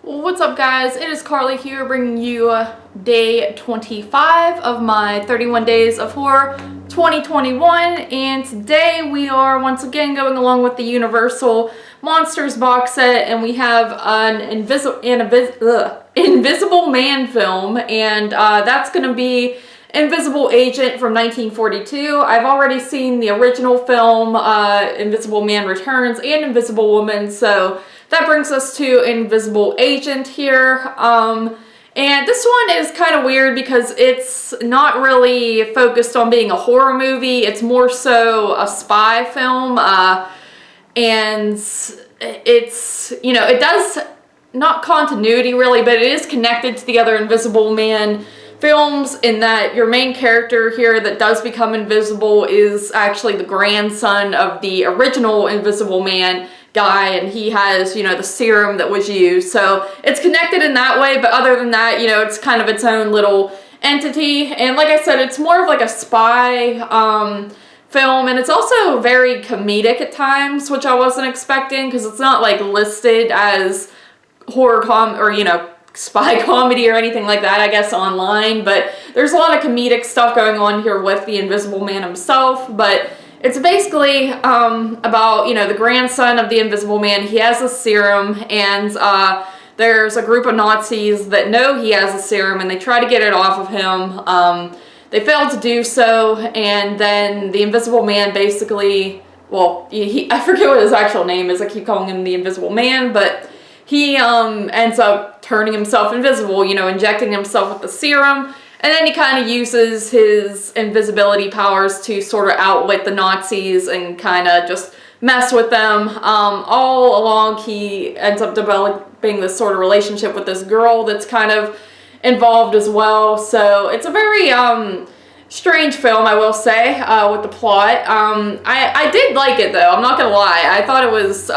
What's up, guys? It is Carly here, bringing you day 25 of my 31 Days of Horror 2021, and today we are once again going along with the Universal Monsters box set, and we have an Invisible Man film, and that's going to be Invisible Agent from 1942. I've already seen the original film, Invisible Man Returns, and Invisible Woman, so that brings us to Invisible Agent here. And this one is kind of weird because it's not really focused on being a horror movie. It's more so a spy film. And it's, you know, it does not continuity really, but it is connected to the other Invisible Man films in that your main character here that does become invisible is actually the grandson of the original Invisible Man guy, and he has, you know, the serum that was used. So it's connected in that way, but other than that, you know, it's kind of its own little entity. And like I said, it's more of like a spy film, and it's also very comedic at times, which I wasn't expecting because it's not like listed as horror or, you know, spy comedy or anything like that, I guess, online, but there's a lot of comedic stuff going on here with the Invisible Man himself. But it's basically about, you know, the grandson of the Invisible Man. He has a serum, and there's a group of Nazis that know he has a serum, and they try to get it off of him. They fail to do so, and then the Invisible Man basically, well, I forget what his actual name is. I keep calling him the Invisible Man, but he ends up turning himself invisible, you know, injecting himself with the serum. And then he kind of uses his invisibility powers to sort of outwit the Nazis and kind of just mess with them. All along, he ends up developing this sort of relationship with this girl that's kind of involved as well. So it's a very strange film, I will say, with the plot. I did like it, though. I'm not going to lie. I thought it was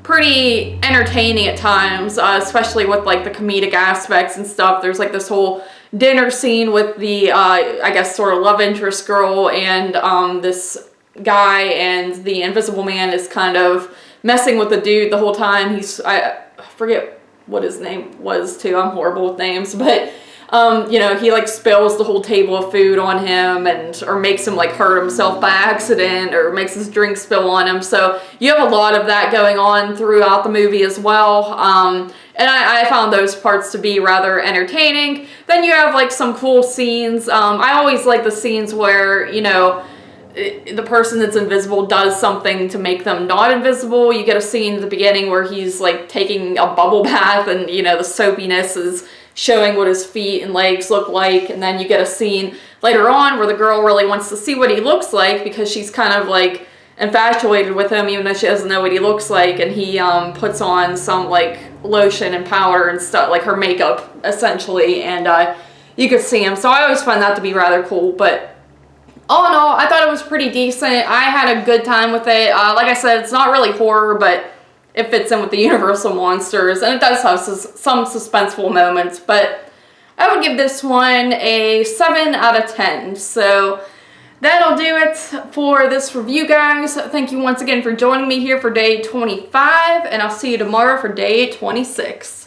pretty entertaining at times, especially with like the comedic aspects and stuff. There's like this whole dinner scene with the I guess sort of love interest girl and this guy, and the Invisible Man is kind of messing with the dude the whole time. I forget what his name was too. I'm horrible with names, but you know, he like spills the whole table of food on him, or makes him like hurt himself by accident, or makes his drink spill on him. So you have a lot of that going on throughout the movie as well. And I found those parts to be rather entertaining. Then you have like some cool scenes. I always like the scenes where, you know, the person that's invisible does something to make them not invisible. You get a scene at the beginning where he's like taking a bubble bath, and, you know, the soapiness is showing what his feet and legs look like. And then you get a scene later on where the girl really wants to see what he looks like because she's kind of like infatuated with him even though she doesn't know what he looks like. And he puts on some like lotion and powder and stuff, like her makeup essentially, and you could see him. So I always find that to be rather cool. But all in all, I thought it was pretty decent. I had a good time with it. Like I said, it's not really horror, but it fits in with the Universal Monsters, and it does have some suspenseful moments, but I would give this one a 7 out of 10. So that'll do it for this review, guys. Thank you once again for joining me here for day 25, and I'll see you tomorrow for day 26.